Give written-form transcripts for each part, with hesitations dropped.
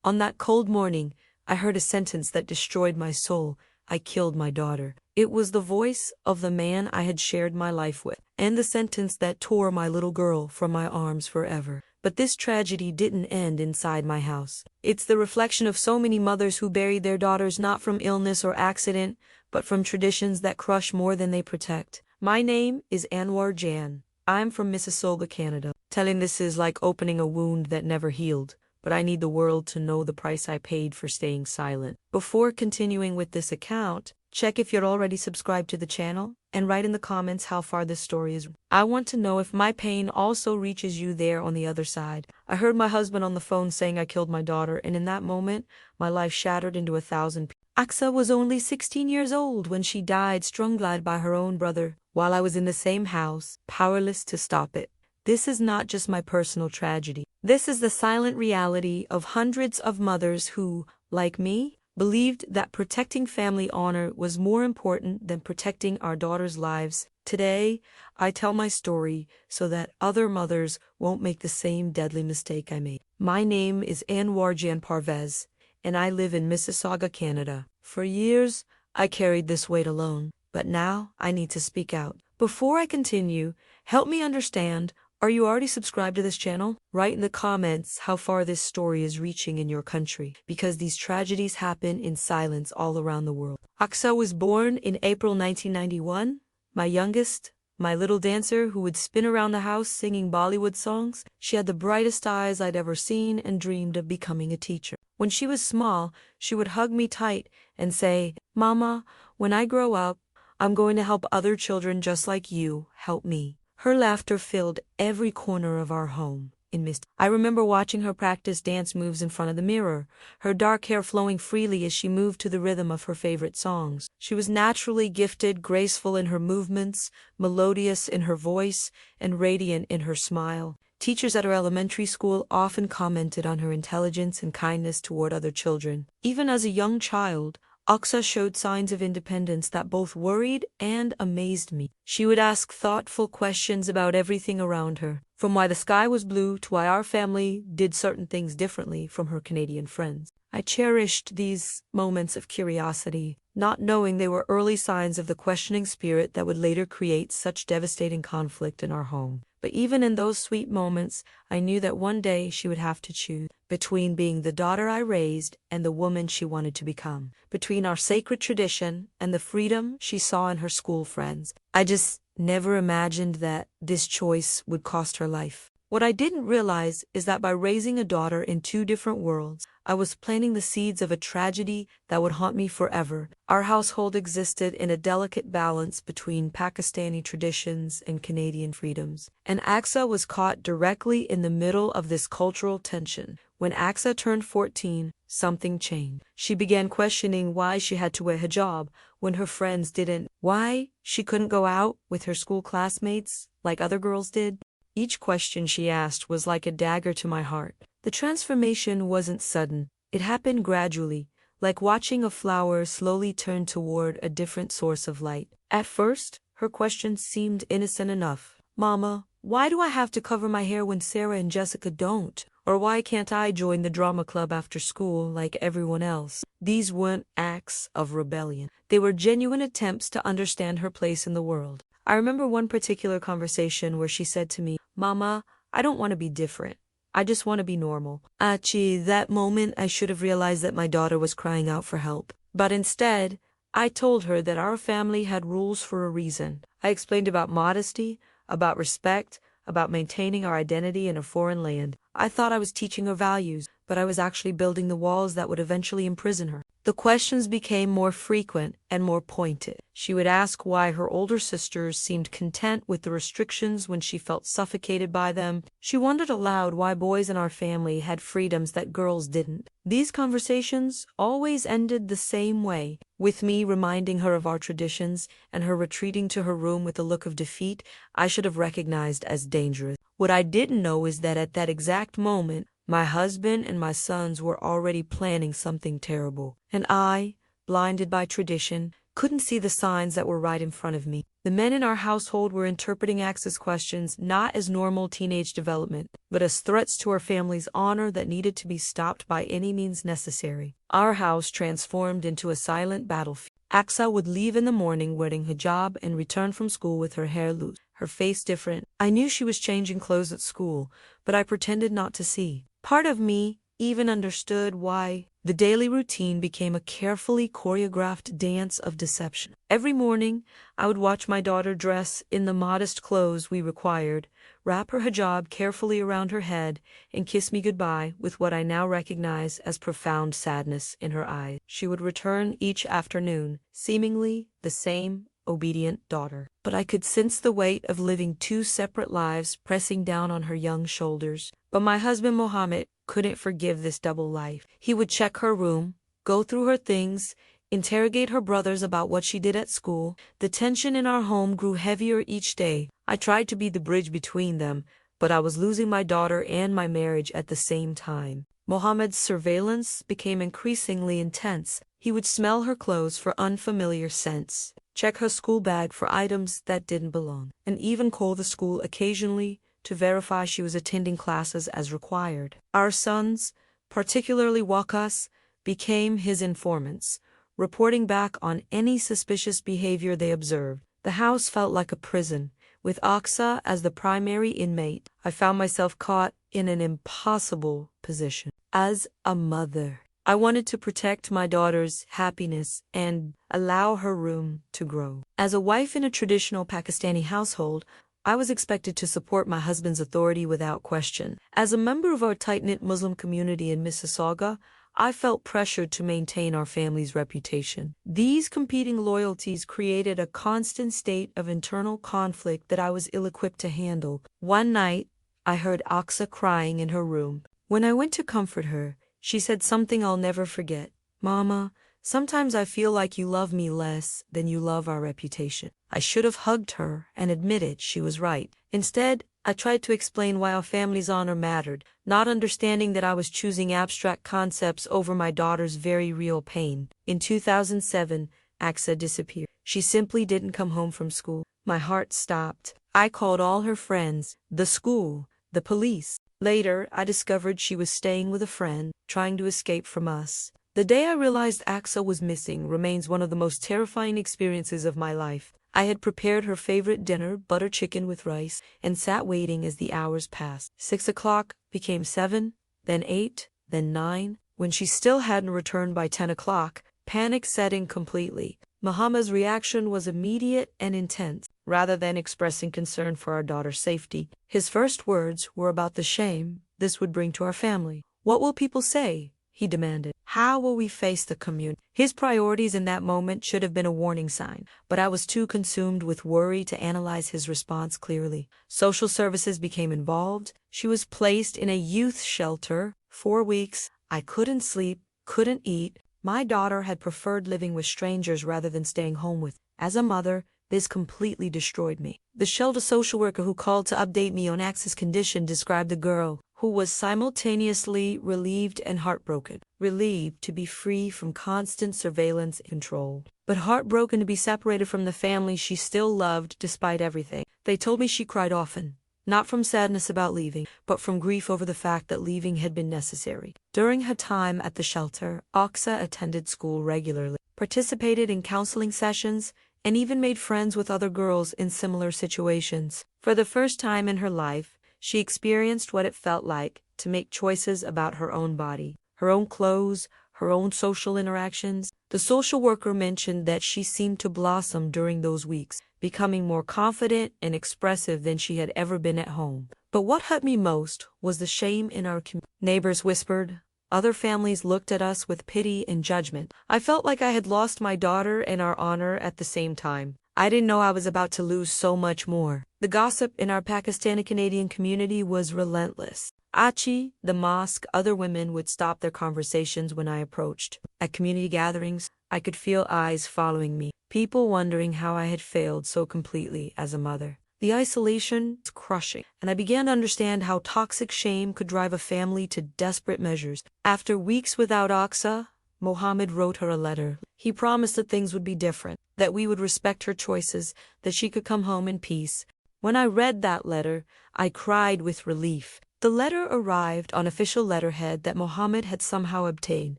On that cold morning, I heard a sentence that destroyed my soul. I killed my daughter. It was the voice of the man I had shared my life with, and the sentence that tore my little girl from my arms forever. But this tragedy didn't end inside my house. It's the reflection of so many mothers who buried their daughters not from illness or accident, but from traditions that crush more than they protect. My name is Anwar Jan. I'm from Mississauga, Canada. Telling this is like opening a wound that never healed, but I need the world to know the price I paid for staying silent. Before continuing with this account, check if you're already subscribed to the channel, and write in the comments how far this story is. I want to know if my pain also reaches you there on the other side. I heard my husband on the phone saying I killed my daughter, and in that moment, my life shattered into 1,000 pieces. Aksa was only 16 years old when she died strung-glad by her own brother, while I was in the same house, powerless to stop it. This is not just my personal tragedy. This is the silent reality of hundreds of mothers who, like me, believed that protecting family honor was more important than protecting our daughters' lives. Today, I tell my story so that other mothers won't make the same deadly mistake I made. My name is Anwar Jan Parvez, and I live in Mississauga, Canada. For years, I carried this weight alone, but now I need to speak out. Before I continue, help me understand. Are you already subscribed to this channel? Write in the comments how far this story is reaching in your country, because these tragedies happen in silence all around the world. Aksa was born in April 1991, my youngest, my little dancer who would spin around the house singing Bollywood songs. She had the brightest eyes I'd ever seen and dreamed of becoming a teacher. When she was small, she would hug me tight and say, "Mama, when I grow up, I'm going to help other children just like you help me." Her laughter filled every corner of our home in mist. I remember watching her practice dance moves in front of the mirror, her dark hair flowing freely as she moved to the rhythm of her favorite songs. She was naturally gifted, graceful in her movements, melodious in her voice, and radiant in her smile. Teachers at her elementary school often commented on her intelligence and kindness toward other children. Even as a young child, Aksa showed signs of independence that both worried and amazed me. She would ask thoughtful questions about everything around her, from why the sky was blue to why our family did certain things differently from her Canadian friends. I cherished these moments of curiosity, not knowing they were early signs of the questioning spirit that would later create such devastating conflict in our home. But even in those sweet moments, I knew that one day she would have to choose between being the daughter I raised and the woman she wanted to become, between our sacred tradition and the freedom she saw in her school friends. I just never imagined that this choice would cost her life. What I didn't realize is that by raising a daughter in two different worlds, I was planting the seeds of a tragedy that would haunt me forever. Our household existed in a delicate balance between Pakistani traditions and Canadian freedoms, and Aksa was caught directly in the middle of this cultural tension. When Aksa turned 14, something changed. She began questioning why she had to wear hijab when her friends didn't, why she couldn't go out with her school classmates like other girls did. Each question she asked was like a dagger to my heart. The transformation wasn't sudden. It happened gradually, like watching a flower slowly turn toward a different source of light. At first, her questions seemed innocent enough. "Mama, why do I have to cover my hair when Sarah and Jessica don't? Or why can't I join the drama club after school like everyone else?" These weren't acts of rebellion. They were genuine attempts to understand her place in the world. I remember one particular conversation where she said to me, "Mama, I don't want to be different. I just want to be normal." That moment I should have realized that my daughter was crying out for help. But instead, I told her that our family had rules for a reason. I explained about modesty, about respect, about maintaining our identity in a foreign land. I thought I was teaching her values, but I was actually building the walls that would eventually imprison her. The questions became more frequent and more pointed. She would ask why her older sisters seemed content with the restrictions when she felt suffocated by them. She wondered aloud why boys in our family had freedoms that girls didn't. These conversations always ended the same way, with me reminding her of our traditions and her retreating to her room with a look of defeat I should have recognized as dangerous. What I didn't know is that at that exact moment, my husband and my sons were already planning something terrible. And I, blinded by tradition, couldn't see the signs that were right in front of me. The men in our household were interpreting Axa's questions not as normal teenage development, but as threats to our family's honor that needed to be stopped by any means necessary. Our house transformed into a silent battlefield. Axa would leave in the morning wearing hijab and return from school with her hair loose, her face different. I knew she was changing clothes at school, but I pretended not to see. Part of me even understood why. The daily routine became a carefully choreographed dance of deception. Every morning, I would watch my daughter dress in the modest clothes we required, wrap her hijab carefully around her head, and kiss me goodbye with what I now recognize as profound sadness in her eyes. She would return each afternoon, seemingly the same obedient daughter. But I could sense the weight of living two separate lives pressing down on her young shoulders. But my husband Mohammed couldn't forgive this double life. He would check her room, go through her things, interrogate her brothers about what she did at school. The tension in our home grew heavier each day. I tried to be the bridge between them, but I was losing my daughter and my marriage at the same time. Mohammed's surveillance became increasingly intense. He would smell her clothes for unfamiliar scents, check her school bag for items that didn't belong, and even call the school occasionally to verify she was attending classes as required. Our sons, particularly Wakas, became his informants, reporting back on any suspicious behavior they observed. The house felt like a prison. With Aksa as the primary inmate, I found myself caught in an impossible position. As a mother, I wanted to protect my daughter's happiness and allow her room to grow. As a wife in a traditional Pakistani household, I was expected to support my husband's authority without question. As a member of our tight-knit Muslim community in Mississauga, I felt pressured to maintain our family's reputation. These competing loyalties created a constant state of internal conflict that I was ill-equipped to handle. One night, I heard Aksa crying in her room. When I went to comfort her, she said something I'll never forget. "Mama, sometimes I feel like you love me less than you love our reputation." I should have hugged her and admitted she was right. Instead, I tried to explain why our family's honor mattered, not understanding that I was choosing abstract concepts over my daughter's very real pain. In 2007, Aksa disappeared. She simply didn't come home from school. My heart stopped. I called all her friends, the school, the police. Later, I discovered she was staying with a friend, trying to escape from us. The day I realized Aksa was missing remains one of the most terrifying experiences of my life. I had prepared her favorite dinner, butter chicken with rice, and sat waiting as the hours passed. 6 o'clock became 7, then 8, then 9. When she still hadn't returned by 10 o'clock, panic set in completely. Muhammad's reaction was immediate and intense. Rather than expressing concern for our daughter's safety, his first words were about the shame this would bring to our family. "What will people say?" he demanded. "How will we face the community?" His priorities in that moment should have been a warning sign, but I was too consumed with worry to analyze his response clearly. Social services became involved. She was placed in a youth shelter. 4 weeks. I couldn't sleep, couldn't eat. My daughter had preferred living with strangers rather than staying home with. As a mother, this completely destroyed me. The shelter social worker who called to update me on Axa's condition described a girl who was simultaneously relieved and heartbroken. Relieved to be free from constant surveillance and control, but heartbroken to be separated from the family she still loved despite everything. They told me she cried often, not from sadness about leaving, but from grief over the fact that leaving had been necessary. During her time at the shelter, Aksa attended school regularly, participated in counseling sessions, and even made friends with other girls in similar situations. For the first time in her life, she experienced what it felt like to make choices about her own body, her own clothes, her own social interactions. The social worker mentioned that she seemed to blossom during those weeks, becoming more confident and expressive than she had ever been at home. But what hurt me most was the shame in our community. Neighbors whispered. Other families looked at us with pity and judgment. I felt like I had lost my daughter and our honor at the same time. I didn't know I was about to lose so much more. The gossip in our Pakistani-Canadian community was relentless. Achi, the mosque, other women would stop their conversations when I approached. At community gatherings, I could feel eyes following me, people wondering how I had failed so completely as a mother. The isolation was crushing, and I began to understand how toxic shame could drive a family to desperate measures. After weeks without Aksa, Mohammed wrote her a letter. He promised that things would be different, that we would respect her choices, that she could come home in peace. When I read that letter, I cried with relief. The letter arrived on official letterhead that Mohammed had somehow obtained,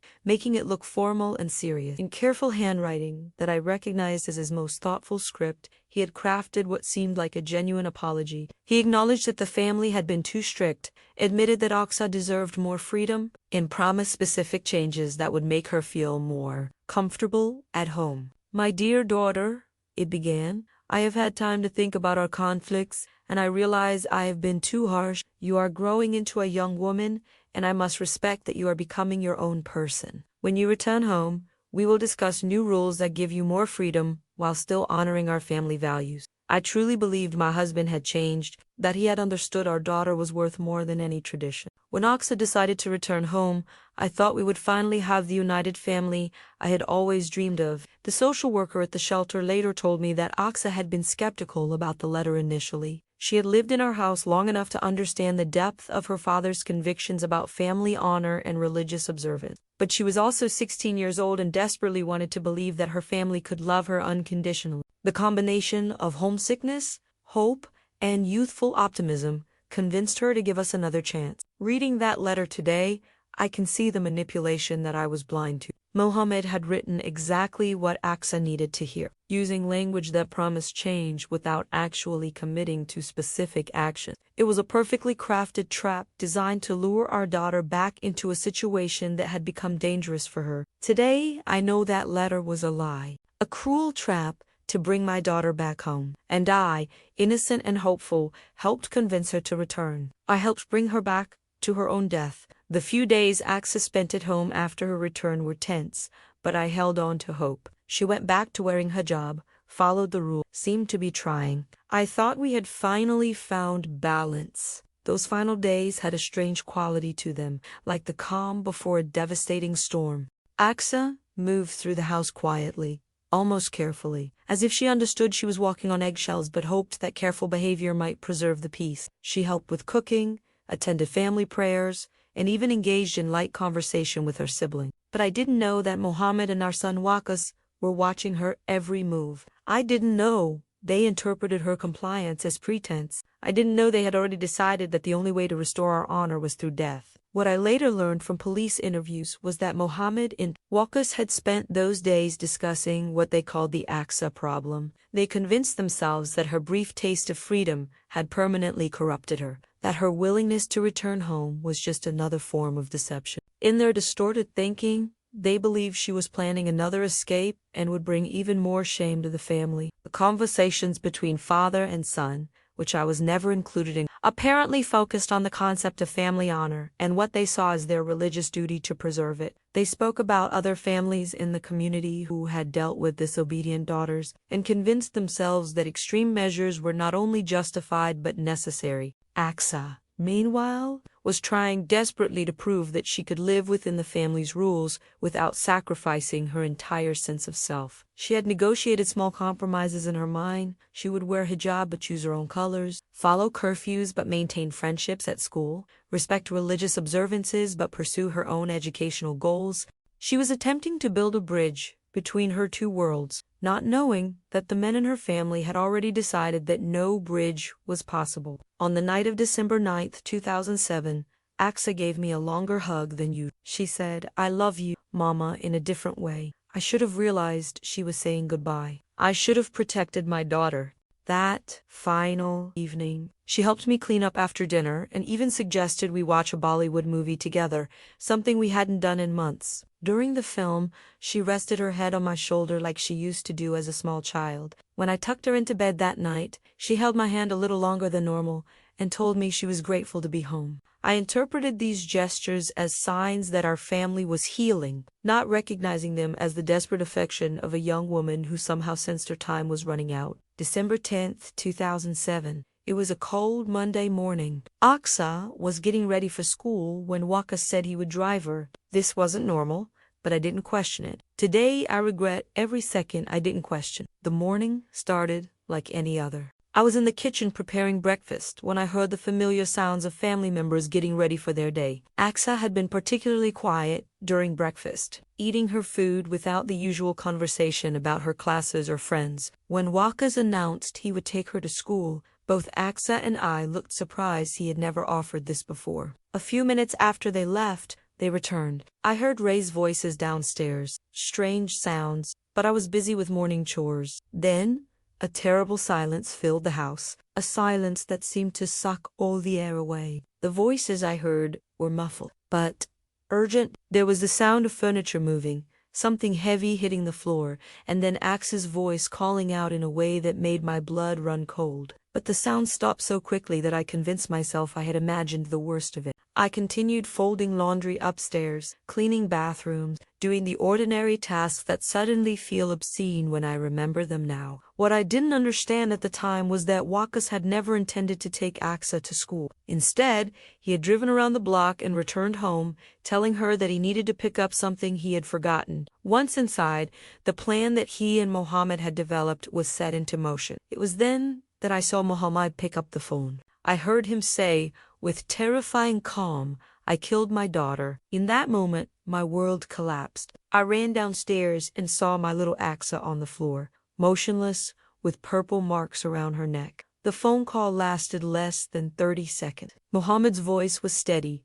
making it look formal and serious. In careful handwriting that I recognized as his most thoughtful script, he had crafted what seemed like a genuine apology. He acknowledged that the family had been too strict, admitted that Aksa deserved more freedom, and promised specific changes that would make her feel more comfortable at home. "My dear daughter," it began, "I have had time to think about our conflicts, and I realize I have been too harsh. You are growing into a young woman, and I must respect that you are becoming your own person. When you return home, we will discuss new rules that give you more freedom while still honoring our family values." I truly believed my husband had changed, that he had understood our daughter was worth more than any tradition. When Aksa decided to return home, I thought we would finally have the united family I had always dreamed of. The social worker at the shelter later told me that Aksa had been skeptical about the letter initially. She had lived in our house long enough to understand the depth of her father's convictions about family honor and religious observance. But she was also 16 years old and desperately wanted to believe that her family could love her unconditionally. The combination of homesickness, hope, and youthful optimism convinced her to give us another chance. Reading that letter today, I can see the manipulation that I was blind to. Mohammed had written exactly what Aksa needed to hear, using language that promised change without actually committing to specific action. It was a perfectly crafted trap designed to lure our daughter back into a situation that had become dangerous for her. Today, I know that letter was a lie, a cruel trap to bring my daughter back home. And I, innocent and hopeful, helped convince her to return. I helped bring her back to her own death. The few days Aksa spent at home after her return were tense, but I held on to hope. She went back to wearing hijab, followed the rule, seemed to be trying. I thought we had finally found balance. Those final days had a strange quality to them, like the calm before a devastating storm. Aksa moved through the house quietly, almost carefully, as if she understood she was walking on eggshells but hoped that careful behavior might preserve the peace. She helped with cooking, attended family prayers, and even engaged in light conversation with her sibling. But I didn't know that Mohammed and our son Wakas were watching her every move. I didn't know they interpreted her compliance as pretense. I didn't know they had already decided that the only way to restore our honor was through death. What I later learned from police interviews was that Mohammed and Wakas had spent those days discussing what they called the Aksa problem. They convinced themselves that her brief taste of freedom had permanently corrupted her, that her willingness to return home was just another form of deception. In their distorted thinking, they believed she was planning another escape and would bring even more shame to the family. The conversations between father and son, which I was never included in, apparently focused on the concept of family honor and what they saw as their religious duty to preserve it. They spoke about other families in the community who had dealt with disobedient daughters and convinced themselves that extreme measures were not only justified but necessary. Aksa, meanwhile, was trying desperately to prove that she could live within the family's rules without sacrificing her entire sense of self. She had negotiated small compromises in her mind. She would wear hijab but choose her own colors, follow curfews but maintain friendships at school, respect religious observances but pursue her own educational goals. She was attempting to build a bridge between her two worlds, not knowing that the men in her family had already decided that no bridge was possible. On the night of December 9th, 2007, Aksa gave me a longer hug than usual. She said, "I love you, Mama," in a different way. I should have realized she was saying goodbye. I should have protected my daughter. That final evening, she helped me clean up after dinner and even suggested we watch a Bollywood movie together, something we hadn't done in months. During the film, she rested her head on my shoulder like she used to do as a small child. When I tucked her into bed that night, she held my hand a little longer than normal and told me she was grateful to be home. I interpreted these gestures as signs that our family was healing, not recognizing them as the desperate affection of a young woman who somehow sensed her time was running out. December 10th, 2007. It was a cold Monday morning. Aksa was getting ready for school when Wakas said he would drive her. This wasn't normal, but I didn't question it. Today, I regret every second I didn't question. The morning started like any other. I was in the kitchen preparing breakfast when I heard the familiar sounds of family members getting ready for their day. Aksa had been particularly quiet, during breakfast, eating her food without the usual conversation about her classes or friends. When Wakas announced he would take her to school, both Aksa and I looked surprised he had never offered this before. A few minutes after they left, they returned. I heard raised voices downstairs, strange sounds, but I was busy with morning chores. Then, a terrible silence filled the house, a silence that seemed to suck all the air away. The voices I heard were muffled, but urgent. There was the sound of furniture moving, something heavy hitting the floor, and then Axe's voice calling out in a way that made my blood run cold. But the sound stopped so quickly that I convinced myself I had imagined the worst of it. I continued folding laundry upstairs, cleaning bathrooms, doing the ordinary tasks that suddenly feel obscene when I remember them now. What I didn't understand at the time was that Wakas had never intended to take Aksa to school. Instead, he had driven around the block and returned home, telling her that he needed to pick up something he had forgotten. Once inside, the plan that he and Mohammed had developed was set into motion. It was then that I saw Mohammed pick up the phone. I heard him say, with terrifying calm, "I killed my daughter." In that moment, my world collapsed. I ran downstairs and saw my little Aksa on the floor, motionless, with purple marks around her neck. The phone call lasted less than 30 seconds. Mohammed's voice was steady,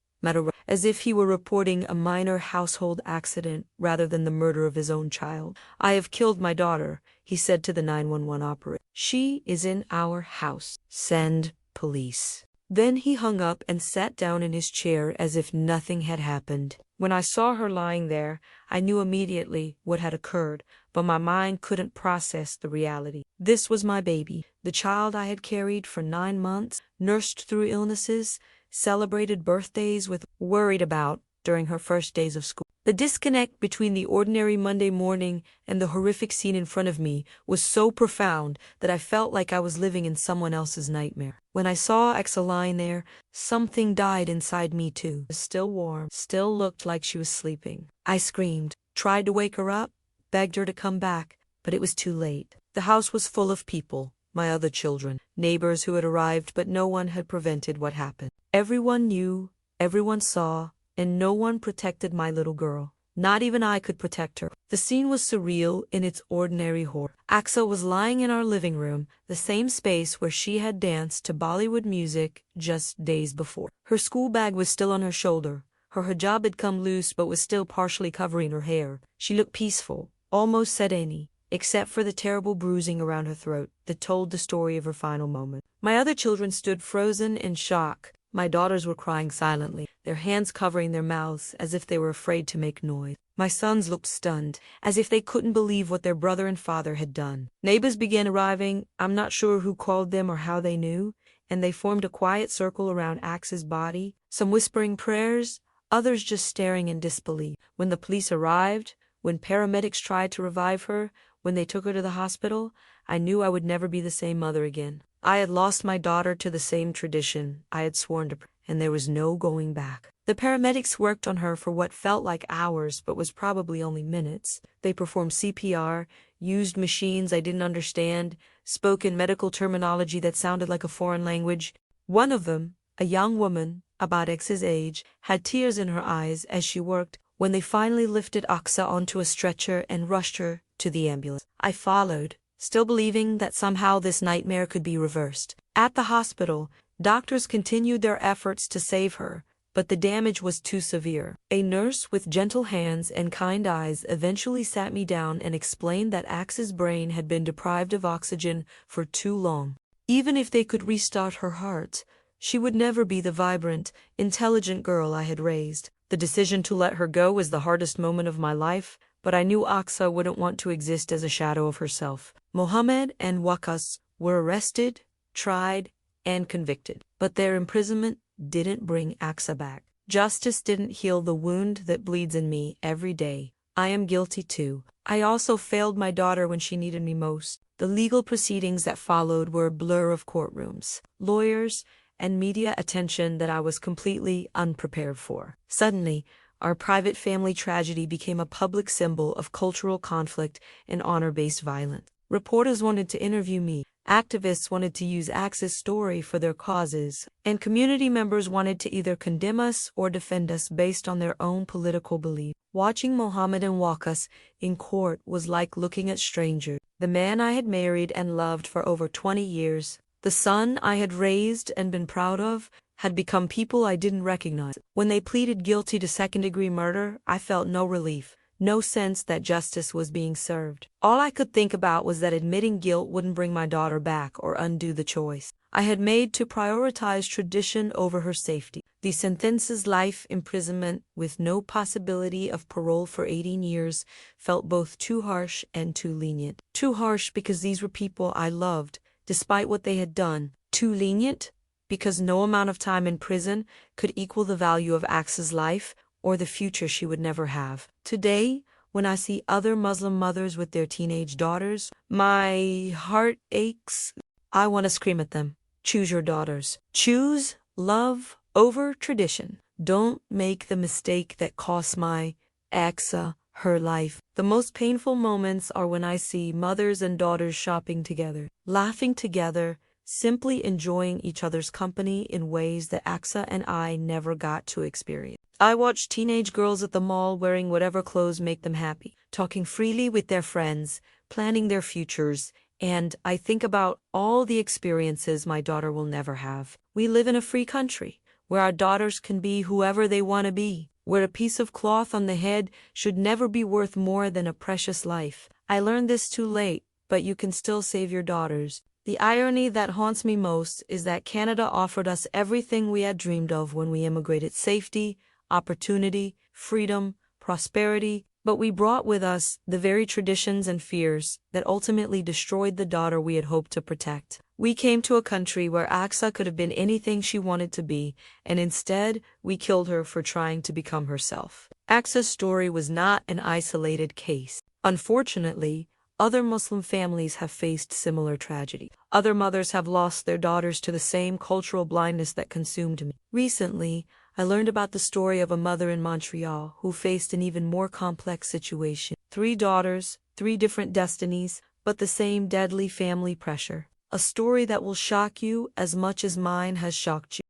as if he were reporting a minor household accident rather than the murder of his own child. "I have killed my daughter," he said to the 911 operator. "She is in our house. Send police." Then he hung up and sat down in his chair as if nothing had happened. When I saw her lying there, I knew immediately what had occurred, but my mind couldn't process the reality. This was my baby, the child I had carried for 9 months, nursed through illnesses, celebrated birthdays with, worried about during her first days of school. The disconnect between the ordinary Monday morning and the horrific scene in front of me was so profound that I felt like I was living in someone else's nightmare. When I saw Axa lying there, something died inside me too. It was still warm, still looked like she was sleeping. I screamed, tried to wake her up, begged her to come back, but it was too late. The house was full of people, my other children, neighbors who had arrived, but no one had prevented what happened. Everyone knew, everyone saw, and no one protected my little girl. Not even I could protect her. The scene was surreal in its ordinary horror. Aksa was lying in our living room, the same space where she had danced to Bollywood music just days before. Her school bag was still on her shoulder. Her hijab had come loose but was still partially covering her hair. She looked peaceful, almost serene, except for the terrible bruising around her throat that told the story of her final moment. My other children stood frozen in shock. My daughters were crying silently, their hands covering their mouths as if they were afraid to make noise. My sons looked stunned, as if they couldn't believe what their brother and father had done. Neighbors began arriving, I'm not sure who called them or how they knew, and they formed a quiet circle around Axe's body, some whispering prayers, others just staring in disbelief. When the police arrived, when paramedics tried to revive her, when they took her to the hospital, I knew I would never be the same mother again. I had lost my daughter to the same tradition I had sworn to, and there was no going back. The paramedics worked on her for what felt like hours but was probably only minutes. They performed CPR, used machines I didn't understand, spoke in medical terminology that sounded like a foreign language. One of them, a young woman, about X's age, had tears in her eyes as she worked when they finally lifted Aksa onto a stretcher and rushed her to the ambulance. I followed, still believing that somehow this nightmare could be reversed. At the hospital, doctors continued their efforts to save her, but the damage was too severe. A nurse with gentle hands and kind eyes eventually sat me down and explained that Axe's brain had been deprived of oxygen for too long. Even if they could restart her heart, she would never be the vibrant, intelligent girl I had raised. The decision to let her go was the hardest moment of my life, but I knew Aksa wouldn't want to exist as a shadow of herself. Mohammed and Wakas were arrested, tried, and convicted, but their imprisonment didn't bring Aksa back. Justice didn't heal the wound that bleeds in me every day. I am guilty too. I also failed my daughter when she needed me most. The legal proceedings that followed were a blur of courtrooms, lawyers, and media attention that I was completely unprepared for. Suddenly, our private family tragedy became a public symbol of cultural conflict and honor-based violence. Reporters wanted to interview me, Activists wanted to use Axe's story for their causes, and community members wanted to either condemn us or defend us based on their own political belief. Watching Mohammedan walk us in court was like looking at strangers. The man I had married and loved for over 20 years, the son I had raised and been proud of, had become people I didn't recognize. When they pleaded guilty to second-degree murder, I felt no relief, no sense that justice was being served. All I could think about was that admitting guilt wouldn't bring my daughter back or undo the choice I had made to prioritize tradition over her safety. The sentences, life imprisonment with no possibility of parole for 18 years, felt both too harsh and too lenient. Too harsh because these were people I loved, despite what they had done. Too lenient because no amount of time in prison could equal the value of Axe's life or the future she would never have. Today, when I see other Muslim mothers with their teenage daughters, my heart aches. I want to scream at them. Choose your daughters. Choose love over tradition. Don't make the mistake that cost my Axa her life. The most painful moments are when I see mothers and daughters shopping together, laughing together, simply enjoying each other's company in ways that Axa and I never got to experience. I watch teenage girls at the mall wearing whatever clothes make them happy, talking freely with their friends, planning their futures, and I think about all the experiences my daughter will never have. We live in a free country, where our daughters can be whoever they want to be, where a piece of cloth on the head should never be worth more than a precious life. I learned this too late, but you can still save your daughters. The irony that haunts me most is that Canada offered us everything we had dreamed of when we immigrated: safety, opportunity, freedom, prosperity, but we brought with us the very traditions and fears that ultimately destroyed the daughter we had hoped to protect. We came to a country where Axa could have been anything she wanted to be, and instead we killed her for trying to become herself. Axa's story was not an isolated case. Unfortunately, other Muslim families have faced similar tragedy. Other mothers have lost their daughters to the same cultural blindness that consumed me. Recently, I learned about the story of a mother in Montreal who faced an even more complex situation. 3 daughters, 3 different destinies, but the same deadly family pressure. A story that will shock you as much as mine has shocked you.